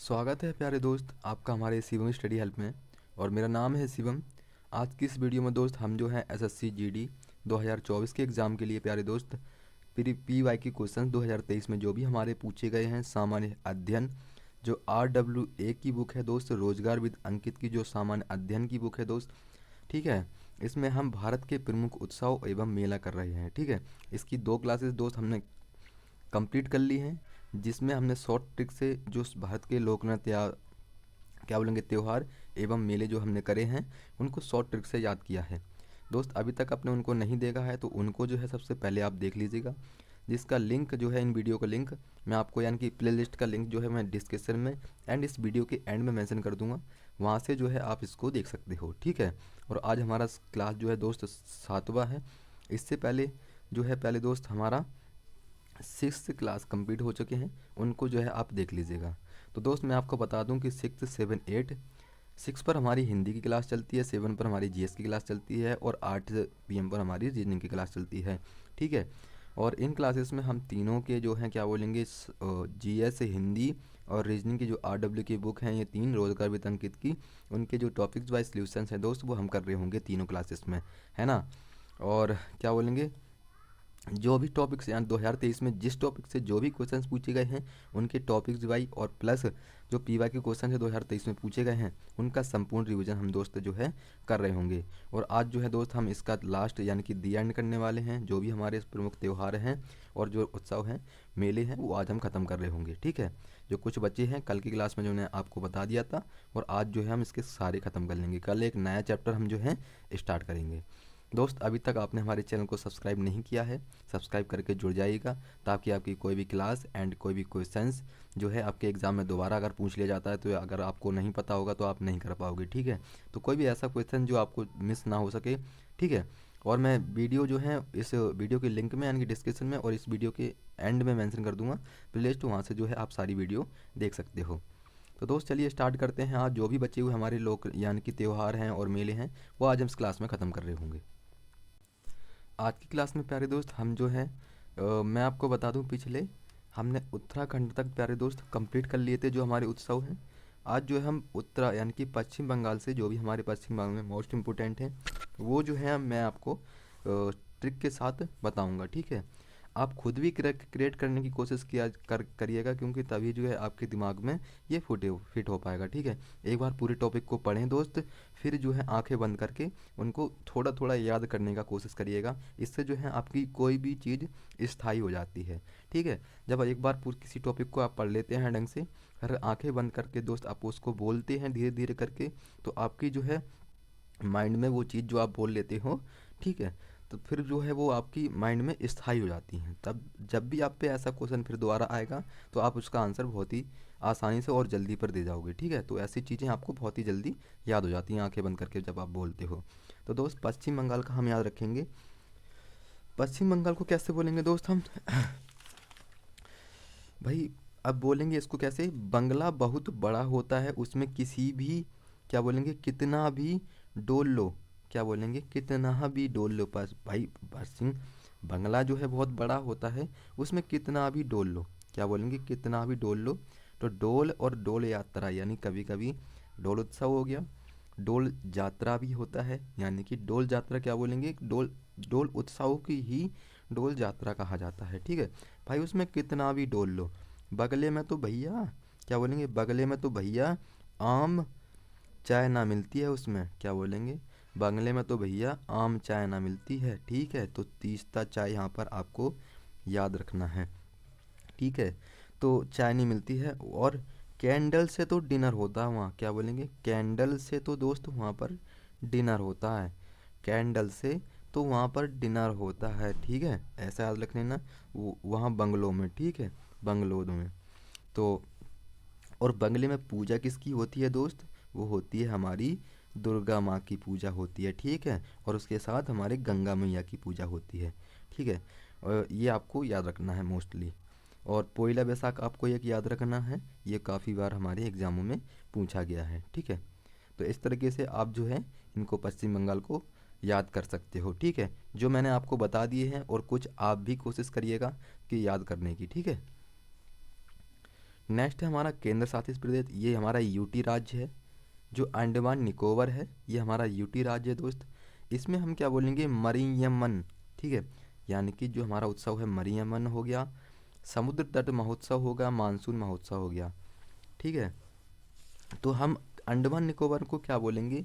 स्वागत है प्यारे दोस्त आपका हमारे शिवम स्टडी हेल्प में। और मेरा नाम है शिवम। आज की इस वीडियो में दोस्त हम जो है एसएससी जीडी 2024 के एग्ज़ाम के लिए प्यारे दोस्त पी वाई के क्वेश्चन 2023 में जो भी हमारे पूछे गए हैं सामान्य अध्ययन जो RWA की बुक है दोस्त, रोजगार विद अंकित की जो सामान्य अध्ययन की बुक है दोस्त, ठीक है। इसमें हम भारत के प्रमुख उत्सव एवं मेला कर रहे हैं, ठीक है। इसकी 2 क्लासेस दोस्त हमने कंप्लीट कर ली हैं, जिसमें हमने शॉर्ट ट्रिक से जो भारत के लोक नृत्य या क्या बोलेंगे त्यौहार एवं मेले जो हमने करे हैं उनको शॉर्ट ट्रिक से याद किया है दोस्त। अभी तक आपने उनको नहीं देखा है तो उनको जो है सबसे पहले आप देख लीजिएगा, जिसका लिंक जो है इन वीडियो का लिंक मैं आपको यानी कि प्लेलिस्ट का लिंक जो है मैं डिस्क्रिप्शन में एंड इस वीडियो के एंड में मेंशन कर दूंगा, वहाँ से जो है आप इसको देख सकते हो, ठीक है। और आज हमारा क्लास जो है दोस्त 7वां है। इससे पहले जो है पहले दोस्त हमारा 6th क्लास कंप्लीट हो चुके हैं, उनको जो है आप देख लीजिएगा। तो दोस्त मैं आपको बता दूं कि 6, 7, 8 6 पर हमारी हिंदी की क्लास चलती है, 7 पर हमारी जीएस की क्लास चलती है और 8 पीएम पर हमारी रीजनिंग की क्लास चलती है, ठीक है। और इन क्लासेस में हम तीनों के जो हैं क्या बोलेंगे जीएस, हिंदी और रीजनिंग की जो RW की बुक हैं, ये 3 रोजगार विद अंकित की, उनके जो टॉपिक्स वाइज सॉल्यूशंस हैं दोस्त वो हम कर रहे होंगे तीनों क्लासेस में, है ना। और क्या बोलेंगे जो भी टॉपिक्स यानी 2023 में जिस टॉपिक से जो भी क्वेश्चंस पूछे गए हैं उनके टॉपिक्स वाई और प्लस जो पीवाई के क्वेश्चन है 2023 में पूछे गए हैं उनका संपूर्ण रिवीजन हम दोस्त जो है कर रहे होंगे। और आज जो है दोस्त हम इसका लास्ट यानी कि दी एंड करने वाले हैं, जो भी हमारे प्रमुख त्यौहार हैं और जो उत्सव हैं मेले हैं वो आज हम ख़त्म कर रहे होंगे, ठीक है। जो कुछ बच्चे हैं कल की क्लास में जो मैंने आपको बता दिया था, और आज जो है हम इसके सारे ख़त्म कर लेंगे। कल एक नया चैप्टर हम जो है स्टार्ट करेंगे दोस्त। अभी तक आपने हमारे चैनल को सब्सक्राइब नहीं किया है, सब्सक्राइब करके जुड़ जाइएगा, ताकि आपकी कोई भी क्लास एंड कोई भी क्वेश्चंस जो है आपके एग्ज़ाम में दोबारा अगर पूछ लिया जाता है तो अगर आपको नहीं पता होगा तो आप नहीं कर पाओगे, ठीक है। तो कोई भी ऐसा क्वेश्चन जो आपको मिस ना हो सके, ठीक है। और मैं वीडियो जो है इस वीडियो के लिंक में यानी कि डिस्क्रिप्शन में और इस वीडियो के एंड में मेंशन कर दूंगा प्लेलिस्ट, वहाँ से जो है आप सारी वीडियो देख सकते हो। तो दोस्त चलिए स्टार्ट करते हैं। आज जो भी बचे हुए हमारे लोग यानी कि त्यौहार हैं और मेले हैं वो आज हम इस क्लास में ख़त्म कर रहे होंगे। आज की क्लास में प्यारे दोस्त हम जो है मैं आपको बता दूं पिछले हमने उत्तराखंड तक प्यारे दोस्त कंप्लीट कर लिए थे जो हमारे उत्सव हैं। आज जो है हम उत्तरा यानी कि पश्चिम बंगाल से जो भी हमारे पश्चिम बंगाल में मोस्ट इम्पोर्टेंट हैं वो जो है मैं आपको ट्रिक के साथ बताऊंगा, ठीक है। आप खुद भी क्रिएट करने की कोशिश करिएगा, क्योंकि तभी जो है आपके दिमाग में ये फिट हो पाएगा, ठीक है। एक बार पूरे टॉपिक को पढ़ें दोस्त, फिर जो है आंखें बंद करके उनको थोड़ा थोड़ा याद करने का कोशिश करिएगा। इससे जो है आपकी कोई भी चीज़ स्थायी हो जाती है, ठीक है। जब एक बार किसी टॉपिक को आप पढ़ लेते हैं ढंग से, फिर आंखें बंद करके दोस्त आप उसको बोलते हैं धीरे धीरे करके, तो आपकी जो है माइंड में वो चीज़ जो आप बोल लेते हो, ठीक है, तो फिर जो है वो आपकी माइंड में स्थायी हो जाती हैं। तब जब भी आप पे ऐसा क्वेश्चन फिर दोबारा आएगा तो आप उसका आंसर बहुत ही आसानी से और जल्दी पर दे जाओगे, ठीक है। तो ऐसी चीज़ें आपको बहुत ही जल्दी याद हो जाती हैं आंखें बंद करके जब आप बोलते हो। तो दोस्त पश्चिम बंगाल का हम याद रखेंगे। पश्चिम बंगाल को कैसे बोलेंगे दोस्त हम भाई अब बोलेंगे इसको कैसे, बंगला बहुत बड़ा होता है उसमें किसी भी क्या बोलेंगे कितना भी डोल लो, क्या बोलेंगे कितना भी डोल लो। पास भाई पश्चिम बंगला जो है बहुत बड़ा होता है उसमें कितना भी डोल लो, क्या बोलेंगे कितना भी डोल लो। तो डोल और डोल यात्रा यानी कभी कभी डोल उत्सव हो गया, डोल जात्रा भी होता है, यानी कि डोल जात्रा क्या बोलेंगे डोल डोल उत्सव की ही डोल जात्रा कहा जाता है, ठीक है। भाई उसमें कितना भी डोल लो, बगले में तो भैया क्या बोलेंगे बगले में तो भैया आम चाय ना मिलती है उसमें, क्या बोलेंगे बंगले में तो भैया आम चाय ना मिलती है, ठीक है। तो तीस्ता चाय यहाँ पर आपको याद रखना है, ठीक है। तो चाय नहीं मिलती है। और कैंडल से तो डिनर होता है वहाँ, क्या बोलेंगे कैंडल से तो दोस्त वहाँ पर डिनर होता है, कैंडल से तो वहाँ पर डिनर होता है, ठीक है। ऐसा याद रख लेना वहाँ बंगलों में, ठीक है, बंगलों में। तो और बंगले में पूजा किसकी होती है दोस्त, वो होती है हमारी दुर्गा माँ की पूजा होती है, ठीक है। और उसके साथ हमारे गंगा मैया की पूजा होती है, ठीक है। और ये आपको याद रखना है मोस्टली। और पोइला बैसाख आपको एक याद रखना है, ये काफ़ी बार हमारे एग्ज़ामों में पूछा गया है, ठीक है। तो इस तरीके से आप जो है इनको पश्चिम बंगाल को याद कर सकते हो, ठीक है। जो मैंने आपको बता दिए हैं और कुछ आप भी कोशिश करिएगा कि याद करने की, ठीक है। नेक्स्ट है हमारा केंद्र शासित प्रदेश, ये हमारा यूटी राज्य है। जो अंडमान निकोबार है ये हमारा यूटी राज्य है दोस्त। इसमें हम क्या बोलेंगे, मरियमन, ठीक है, यानी कि जो हमारा उत्सव है मरियमन हो गया, समुद्र तट महोत्सव होगा, मानसून महोत्सव हो गया, ठीक है। तो हम अंडमान निकोबार को क्या बोलेंगे,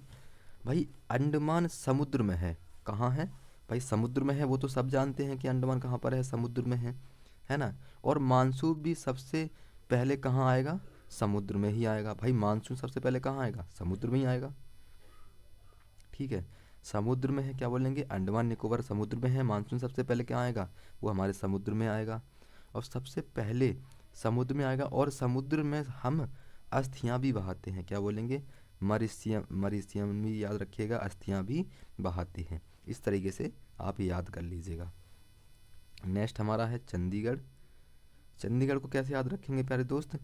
भाई अंडमान समुद्र में है। कहाँ है भाई, समुद्र में है, वो तो सब जानते हैं कि अंडमान कहाँ पर है, समुद्र में है ना। और मानसून भी सबसे पहले कहाँ आएगा, समुद्र में ही आएगा। भाई मानसून सबसे पहले कहाँ आएगा, समुद्र में ही आएगा, ठीक है। समुद्र में है, क्या बोलेंगे, अंडमान निकोबार समुद्र में है, मानसून सबसे पहले क्या आएगा, वो हमारे समुद्र में आएगा। और सबसे पहले समुद्र में आएगा, और समुद्र में हम अस्थियाँ भी बहाते हैं, क्या बोलेंगे, मरीशियम, मरीशियम भी याद रखिएगा, अस्थियाँ भी बहाते हैं। इस तरीके से आप याद कर लीजिएगा। नेक्स्ट हमारा है चंडीगढ़। चंडीगढ़ को कैसे याद रखेंगे प्यारे दोस्त,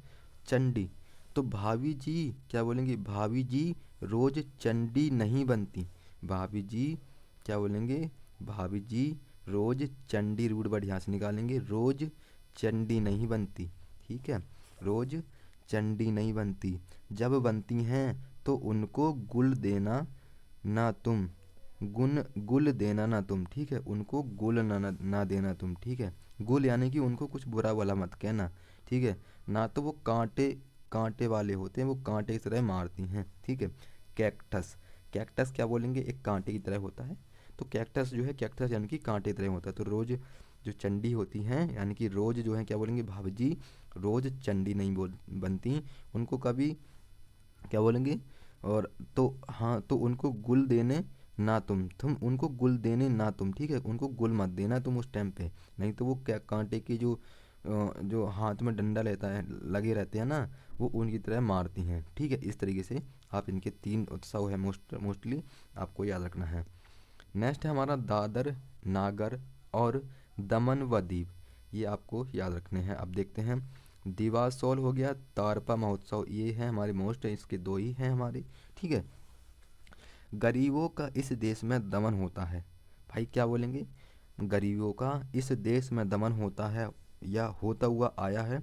चंडी, तो भाभी जी क्या बोलेंगे, भाभी जी रोज चंडी नहीं बनती। भाभी जी क्या बोलेंगे, भाभी जी रोज चंडी, रूट वर्ड यहाँ से निकालेंगे, रोज चंडी नहीं बनती, ठीक है, रोज चंडी नहीं बनती। जब बनती हैं तो उनको गुल देना ना तुम, गुल देना ना तुम, ठीक है, उनको गुल ना देना तुम, ठीक है। गुल यानी कि उनको कुछ बुरा भला मत कहना, ठीक है। ना तो वो कांटे, कांटे वाले होते हैं, वो कांटे की तरह मारती हैं, ठीक है। कैक्टस, कैक्टस क्या बोलेंगे, एक कांटे की तरह होता है। तो कैक्टस जो है, कैक्टस यानी कि कांटे की तरह होता है। तो रोज जो चंडी होती हैं, यानी कि रोज जो है क्या बोलेंगे, भाभी जी रोज चंडी नहीं बनती, उनको कभी क्या बोलेंगे, और तो हाँ, तो उनको गुल देने ना तुम उनको गुल देने ना तुम, ठीक है, उनको गुल मत देना तुम उस टाइम पे, नहीं तो वो क्या कांटे की जो हाथ में डंडा लेता है लगे रहते हैं ना, वो उनकी तरह मारती हैं, ठीक है। इस तरीके से आप इनके 3 उत्सव है मोस्टली आपको याद रखना है। नेक्स्ट है हमारा दादर, नागर और दमन व दीव, ये आपको याद रखने हैं। अब देखते हैं, दिवासोल हो गया, तारपा महोत्सव, ये है हमारे मोस्ट, इसके 2 ही हैं हमारे, ठीक है। गरीबों का इस देश में दमन होता है, भाई क्या बोलेंगे, गरीबों का इस देश में दमन होता है या होता हुआ आया है,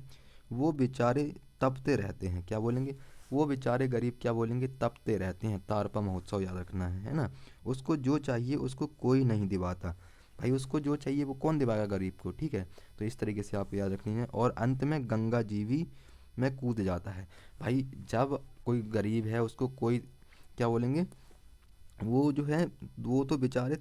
वो बेचारे तपते रहते हैं, क्या बोलेंगे, वो बेचारे गरीब क्या बोलेंगे, तपते रहते हैं। तारपा महोत्सव याद रखना है ना। उसको जो चाहिए उसको कोई नहीं दिवाता, भाई उसको जो चाहिए वो कौन दिवाएगा गरीब को, ठीक है। तो इस तरीके से आप याद रखनी है। और अंत में गंगा जीवी में कूद जाता है, भाई जब कोई गरीब है उसको कोई क्या बोलेंगे, वो जो है वो तो बेचारे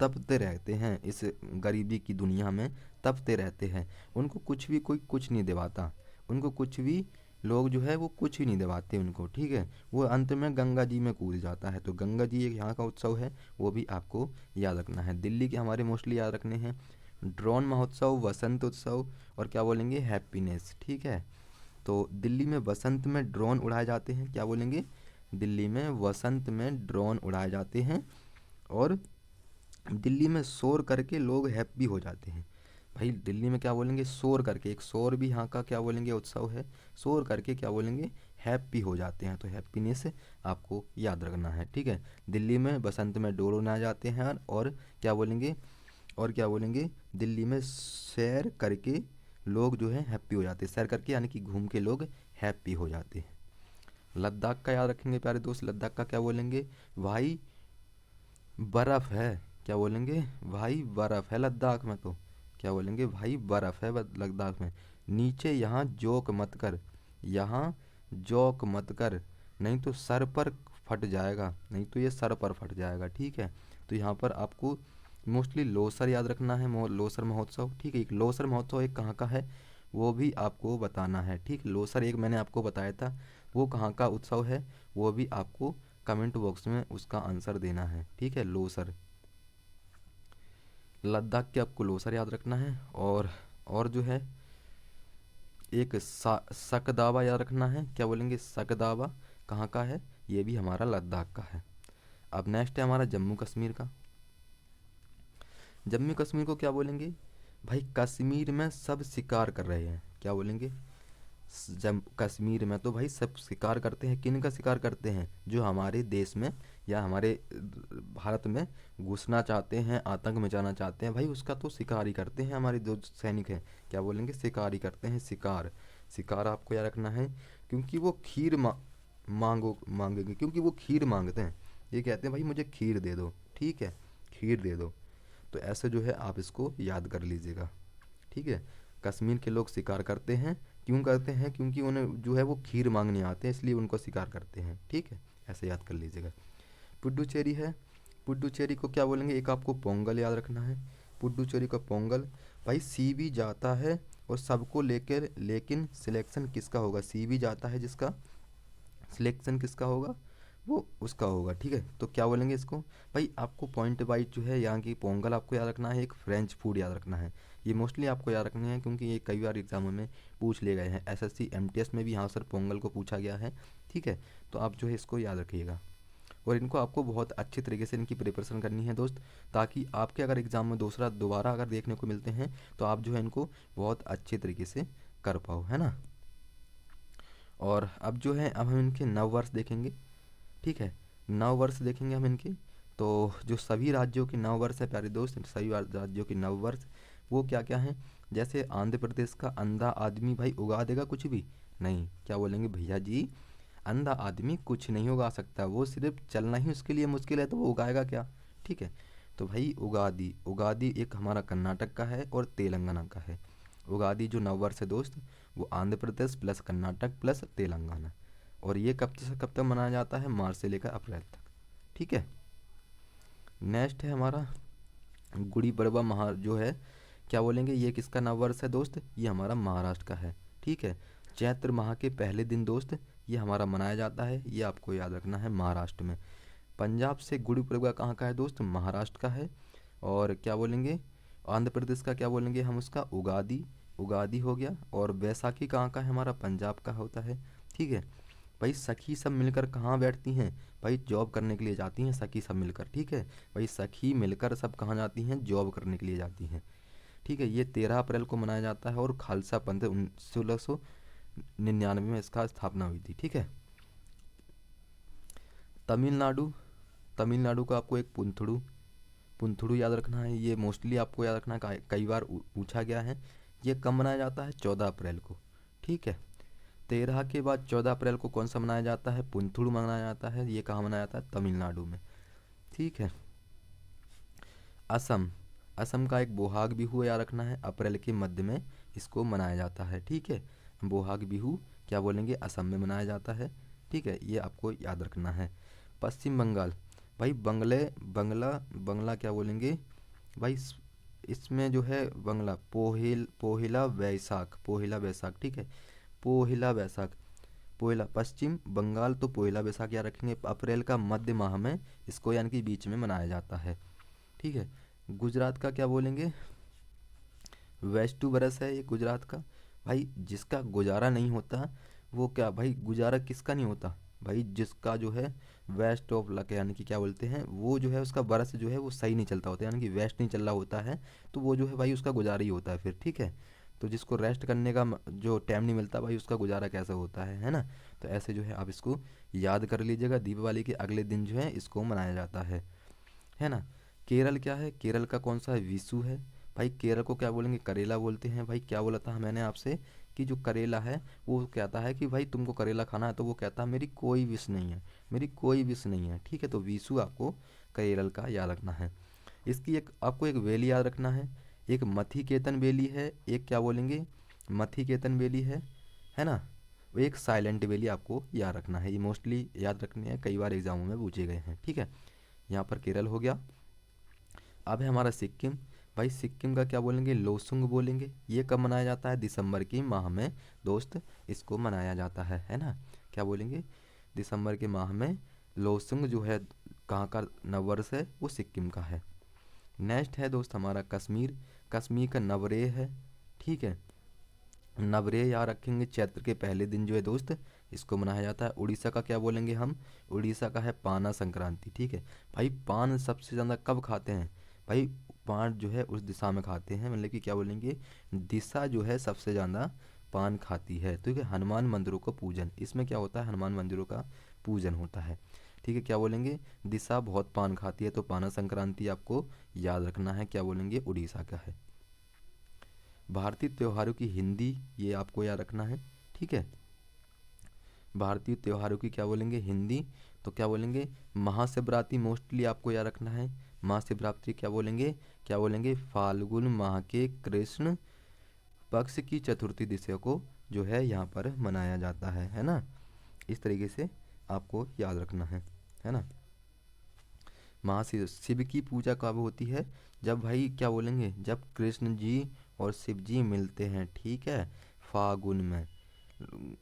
तपते रहते हैं, इस गरीबी की दुनिया में तपते रहते हैं, उनको कुछ भी कोई कुछ नहीं दिवाता, उनको कुछ भी लोग जो है वो कुछ ही नहीं दिवाते उनको, ठीक है। वो अंत में गंगा जी में कूद जाता है। तो गंगा जी एक यहाँ का उत्सव है, वो भी आपको याद रखना है। दिल्ली के हमारे मोस्टली याद रखने हैं, ड्रोन महोत्सव, वसंत उत्सव और क्या बोलेंगे, हैप्पीनेस, ठीक है। तो दिल्ली में वसंत में ड्रोन उड़ाए जाते हैं, क्या बोलेंगे, दिल्ली में वसंत में ड्रोन उड़ाए जाते हैं, और दिल्ली में शोर करके लोग हैप्पी हो जाते हैं। भाई दिल्ली में क्या बोलेंगे, शोर करके, एक शोर भी यहाँ का क्या बोलेंगे उत्सव है, शोर करके क्या बोलेंगे, हैप्पी हो जाते हैं। तो हैप्पीनेस आपको याद रखना है, ठीक है। दिल्ली में बसंत में ड्रोन उड़ाए जाते हैं, और क्या बोलेंगे, और क्या बोलेंगे, दिल्ली में सैर करके लोग जो है हैप्पी हो जाते हैं, सैर करके यानी कि घूम के लोग हैप्पी हो जाते हैं। लद्दाख का याद रखेंगे प्यारे दोस्त, लद्दाख का क्या बोलेंगे, भाई बर्फ़ है, क्या बोलेंगे, भाई बर्फ़ है लद्दाख में, तो क्या बोलेंगे, भाई बर्फ़ है लद्दाख में। नीचे यहाँ जोक मत कर, यहाँ जोक मत कर, नहीं तो सर पर फट जाएगा, नहीं तो ये सर पर फट जाएगा, ठीक है। तो यहाँ पर आपको मोस्टली लोसर याद रखना है, लोसर महोत्सव, ठीक है। एक लोसर महोत्सव एक कहाँ का है वो भी आपको बताना है, ठीक। लोसर एक मैंने आपको बताया था, वो कहाँ का उत्सव है वो भी आपको कमेंट बॉक्स में उसका आंसर देना है, ठीक है। लोसर, लद्दाख के आपको लोसर याद रखना है। और जो है एक सकदावा याद रखना है, क्या बोलेंगे, सकदावा कहाँ का है, ये भी हमारा लद्दाख का है। अब नेक्स्ट है हमारा जम्मू कश्मीर का। जम्मू कश्मीर को क्या बोलेंगे, भाई कश्मीर में सब शिकार कर रहे हैं, क्या बोलेंगे, जब कश्मीर में तो भाई सब शिकार करते हैं, किन का शिकार करते हैं, जो हमारे देश में या हमारे भारत में घुसना चाहते हैं, आतंक मचाना चाहते हैं, भाई उसका तो शिकार ही करते हैं हमारे जो सैनिक हैं, क्या बोलेंगे, शिकार ही करते हैं, शिकार। शिकार आपको याद रखना है, क्योंकि वो खीर मांगेंगे, क्योंकि वो खीर मांगते हैं। ये कहते हैं भाई मुझे खीर दे दो, ठीक है, खीर दे दो। तो ऐसे जो है आप इसको याद कर लीजिएगा, ठीक है। कश्मीर के लोग शिकार करते हैं, क्यों करते हैं? क्योंकि उन्हें जो है वो खीर मांगने आते हैं, इसलिए उनको शिकार करते हैं, ठीक है। ऐसे याद कर लीजिएगा। पुडुचेरी है, पुडुचेरी को क्या बोलेंगे? एक आपको पोंगल याद रखना है, पुडुचेरी का पोंगल। भाई सी भी जाता है और सबको लेकर, लेकिन सिलेक्शन किसका होगा? सी भी जाता है जिसका, सिलेक्शन किसका होगा? वो उसका होगा, ठीक है। तो क्या बोलेंगे इसको? भाई आपको पॉइंट वाइज जो है यहाँ की पोंगल आपको याद रखना है, एक फ्रेंच फूड याद रखना है। ये मोस्टली आपको याद रखने हैं, क्योंकि ये कई बार एग्जामों में पूछ लिए गए हैं। एसएससी एमटीएस में भी यहाँ सर पोंगल को पूछा गया है, ठीक है। तो आप जो है इसको याद रखिएगा, और इनको आपको बहुत अच्छी तरीके से इनकी प्रिपरेशन करनी है दोस्त, ताकि आपके अगर एग्ज़ाम में दोबारा अगर देखने को मिलते हैं तो आप जो है इनको बहुत अच्छे तरीके से कर पाओ, है ना। और अब जो है, अब हम इनके नववर्ष देखेंगे, ठीक है। नववर्ष देखेंगे हम इनके। तो जो सभी राज्यों के नववर्ष है प्यारे दोस्त, सभी राज्यों के नववर्ष वो क्या क्या हैं? जैसे आंध्र प्रदेश का अंधा आदमी भाई उगा देगा कुछ भी नहीं, क्या बोलेंगे? भैया जी अंधा आदमी कुछ नहीं उगा सकता, वो सिर्फ चलना ही उसके लिए मुश्किल है, तो वो उगाएगा क्या, ठीक है। तो भाई उगादी, उगादी एक हमारा कर्नाटक का है और तेलंगाना का है। उगादी जो नववर्ष है दोस्त, वो आंध्र प्रदेश प्लस कर्नाटक प्लस तेलंगाना, और ये कब से कब तक मनाया जाता है? मार्च से लेकर अप्रैल तक, ठीक है। नेक्स्ट है हमारा गुड़ी पड़वा, महा जो है क्या बोलेंगे? ये किसका नववर्ष है दोस्त? ये हमारा महाराष्ट्र का है, ठीक है। चैत्र माह के पहले दिन दोस्त ये हमारा मनाया जाता है, ये आपको याद रखना है, महाराष्ट्र में। पंजाब से गुड़ी पड़वा कहाँ का है दोस्त? महाराष्ट्र का है। और क्या बोलेंगे? आंध्र प्रदेश का क्या बोलेंगे हम उसका? उगादी, उगादी हो गया। और बैसाखी कहाँ का है? हमारा पंजाब का होता है, ठीक है। भाई सखी सब मिलकर कहाँ बैठती हैं? भाई जॉब करने के लिए जाती हैं सखी सब मिलकर, ठीक है। भाई सखी मिलकर सब कहाँ जाती हैं? जॉब करने के लिए जाती हैं, ठीक है। ये 13 अप्रैल को मनाया जाता है, और खालसा पंथ 1699 में इसका स्थापना हुई थी, ठीक है। तमिलनाडु, तमिलनाडु का आपको एक पुंथड़ू, पुंथड़ू याद रखना है। ये मोस्टली आपको याद रखना है, कई बार पूछा गया है। ये कब मनाया जाता है? 14 अप्रैल को, ठीक है। 13 के बाद 14 अप्रैल को कौन सा मनाया जाता है? पुंथुड़ मनाया जाता है। ये कहाँ मनाया जाता है? तमिलनाडु में, ठीक है। असम, असम का एक बोहाग बिहू याद रखना है, अप्रैल के मध्य में इसको मनाया जाता है, ठीक है। बोहाग बिहू क्या बोलेंगे? असम में मनाया जाता है, ठीक है। ये आपको याद रखना है। पश्चिम बंगाल, भाई बंगला, बंगला क्या बोलेंगे भाई? इसमें जो है बंगला पोहिला वैसाख, पोहिला वैसाख, ठीक है। पोहिला वैसाख, पोहिला पश्चिम बंगाल तो पोहिला वैसाख याद रखेंगे, अप्रैल का मध्य माह में इसको यानी कि बीच में मनाया जाता है, ठीक है। गुजरात का क्या बोलेंगे? वेस्टू बरस है ये गुजरात का। भाई जिसका गुजारा नहीं होता वो क्या भाई, गुजारा किसका नहीं होता? भाई जिसका जो है वेस्ट ऑफ लक, यानी कि क्या बोलते हैं, वो जो है उसका बरस जो है वो सही नहीं चलता होता, यानी कि वेस्ट नहीं चल रहा होता है, तो वो जो है भाई उसका गुजारा ही होता है फिर, ठीक है। तो जिसको रेस्ट करने का जो टाइम नहीं मिलता भाई, उसका गुजारा कैसे होता है ना। तो ऐसे जो है आप इसको याद कर लीजिएगा। दीपावली के अगले दिन जो है इसको मनाया जाता है ना। केरल क्या है? केरल का कौन सा है? विशु है। भाई केरल को क्या बोलेंगे? करेला बोलते हैं। भाई क्या बोला था मैंने आपसे कि जो करेला है वो कहता है कि भाई तुमको करेला खाना है, तो वो कहता है मेरी कोई विश नहीं है, मेरी कोई विश नहीं है, ठीक है। तो विशु आपको केरल का याद रखना है। इसकी एक आपको एक वैली याद रखना है, एक मथीकेतन वैली है, एक क्या बोलेंगे? मथीकेतन वैली है ना। वो एक साइलेंट वैली आपको याद रखना है। ये मोस्टली याद रखने हैं, कई बार एग्जामों में पूछे गए हैं, ठीक है। यहाँ पर केरल हो गया। अब है हमारा सिक्किम। भाई सिक्किम का क्या बोलेंगे? लोसुंग बोलेंगे। ये कब मनाया जाता है? दिसंबर की माह में दोस्त इसको मनाया जाता है ना। क्या बोलेंगे? दिसंबर के माह में लोसुंग जो है कहाँ का नववर्ष है? वो सिक्किम का है। नेक्स्ट है दोस्त हमारा कश्मीर। कश्मीर का नवरेह है, ठीक है। नवरेह याद रखेंगे, चैत्र के पहले दिन जो है दोस्त इसको मनाया जाता है। उड़ीसा का क्या बोलेंगे हम? उड़ीसा का है पाना संक्रांति, ठीक है। भाई पान सबसे ज़्यादा कब खाते हैं? भाई पान जो है उस दिशा में खाते हैं, मतलब कि क्या बोलेंगे? दिशा जो है सबसे ज़्यादा पान खाती है, ठीक है। हनुमान मंदिरों का पूजन, इसमें क्या होता है? हनुमान मंदिरों का पूजन होता है, ठीक है। क्या बोलेंगे? दिशा बहुत पान खाती है, तो पाना संक्रांति आपको याद रखना है, क्या बोलेंगे? उड़ीसा का है। भारतीय त्योहारों की हिंदी, ये आपको याद रखना है, ठीक है। भारतीय त्योहारों की क्या बोलेंगे, हिंदी, तो क्या बोलेंगे, महाशिवरात्रि मोस्टली आपको याद रखना है। महाशिवरात्रि क्या बोलेंगे, फाल्गुन माह के कृष्ण पक्ष की चतुर्थी दिवस को जो है यहाँ पर मनाया जाता है ना। इस तरीके से आपको याद रखना है ना। महाशिव शिव की पूजा कब होती है, जब भाई क्या बोलेंगे, जब कृष्ण जी और शिव जी मिलते हैं, ठीक है, फागुन में,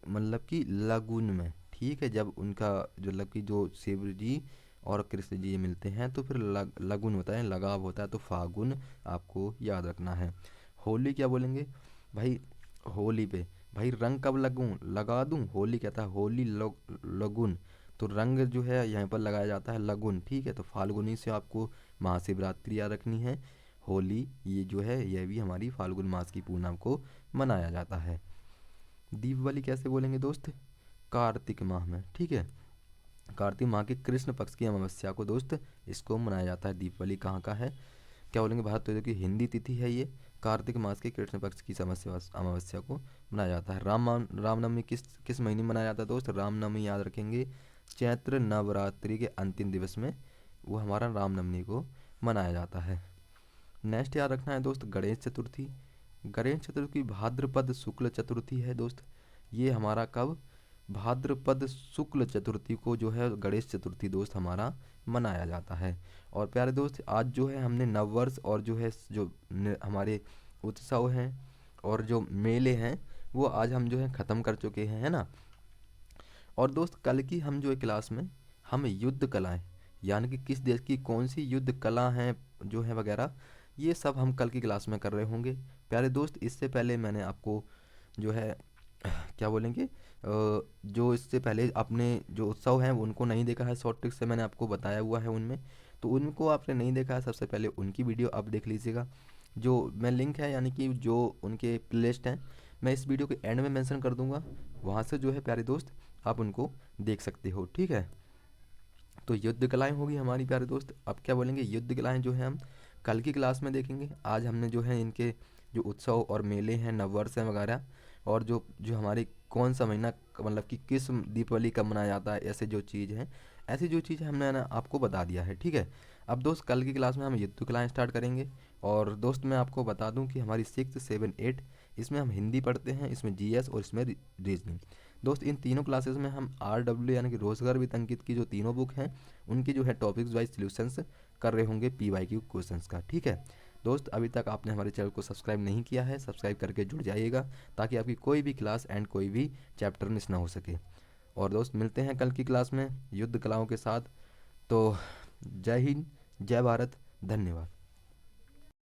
मतलब कि लगुन में, ठीक है, जब उनका जो मतलब कि जो शिव जी और कृष्ण जी मिलते हैं तो फिर लगुन होता है, लगाव होता है, तो फागुन आपको याद रखना है। होली क्या बोलेंगे भाई, होली पे भाई रंग कब लगा दूं, होली कहता है होली लगुन, तो रंग जो है यहाँ पर लगाया जाता है लगुन, ठीक है, तो फाल्गुनी से आपको महाशिवरात्रि याद रखनी है। होली ये जो है यह भी हमारी फाल्गुन मास की पूर्णिमा को मनाया जाता है। दीपावली कैसे बोलेंगे दोस्त, कार्तिक माह में, ठीक है, कार्तिक माह के कृष्ण पक्ष की अमावस्या को दोस्त इसको मनाया जाता है। दीपावली कहाँ का है, क्या बोलेंगे, भारत त्योहार की हिंदी तिथि है ये, कार्तिक मास के कृष्ण पक्ष की अमावस्या को मनाया जाता है। रामनवमी किस किस महीने में मनाया जाता है दोस्त, रामनवमी याद रखेंगे चैत्र नवरात्रि के अंतिम दिवस में वो हमारा रामनवमी को मनाया जाता है। नेक्स्ट याद रखना है दोस्त, गणेश चतुर्थी। गणेश चतुर्थी भाद्रपद शुक्ल चतुर्थी है दोस्त, ये हमारा कब, भाद्रपद शुक्ल चतुर्थी को जो है गणेश चतुर्थी दोस्त हमारा मनाया जाता है। और प्यारे दोस्त आज जो है हमने नववर्ष और जो है जो हमारे उत्सव हैं और जो मेले हैं वो आज हम जो है ख़त्म कर चुके हैं, है ना। और दोस्त कल की हम जो है क्लास में हम युद्ध कलाएं, यानी कि किस देश की कौन सी युद्ध कला हैं जो है वगैरह, ये सब हम कल की क्लास में कर रहे होंगे। प्यारे दोस्त इससे पहले मैंने आपको जो है क्या बोलेंगे जो इससे पहले आपने जो उत्सव हैं उनको नहीं देखा है, शॉर्ट ट्रिक से मैंने आपको बताया हुआ है उनमें, तो उनको आपने नहीं देखा है सबसे पहले उनकी वीडियो आप देख लीजिएगा। जो मैं लिंक है यानी कि जो उनके प्लेलिस्ट हैं मैं इस वीडियो के एंड में मेंशन कर दूंगा, वहाँ से जो है प्यारे दोस्त आप उनको देख सकते हो, ठीक है। तो युद्ध कलाएं होगी हमारी प्यारे दोस्त, अब क्या बोलेंगे, युद्ध कलाएं जो है हम कल की क्लास में देखेंगे। आज हमने जो है इनके जो उत्सव और मेले हैं नववर्ष हैं वगैरह और जो जो हमारे कौन सा महीना मतलब कि किस दीपावली कब मनाया जाता है, ऐसे जो चीज़ हैं ऐसी जो चीज़ हमने ना आपको बता दिया है, ठीक है। अब दोस्त कल की क्लास में हम युद्ध कलाएं स्टार्ट करेंगे। और दोस्त मैं आपको बता दूं कि हमारी 6, 7, 8 इसमें हम हिंदी पढ़ते हैं, इसमें जीएस और इसमें रीजनिंग। दोस्त इन तीनों क्लासेस में हम RW यानी कि रोजगार वित्त अंकित की जो तीनों बुक हैं उनकी जो है टॉपिक्स वाइज सॉल्यूशंस कर रहे होंगे PYQ क्वेश्चंस का, ठीक है। दोस्त अभी तक आपने हमारे चैनल को सब्सक्राइब नहीं किया है, सब्सक्राइब करके जुड़ जाइएगा ताकि आपकी कोई भी क्लास एंड कोई भी चैप्टर मिस ना हो सके। और दोस्त मिलते हैं कल की क्लास में युद्ध कलाओं के साथ। तो जय हिंद, जय भारत, धन्यवाद।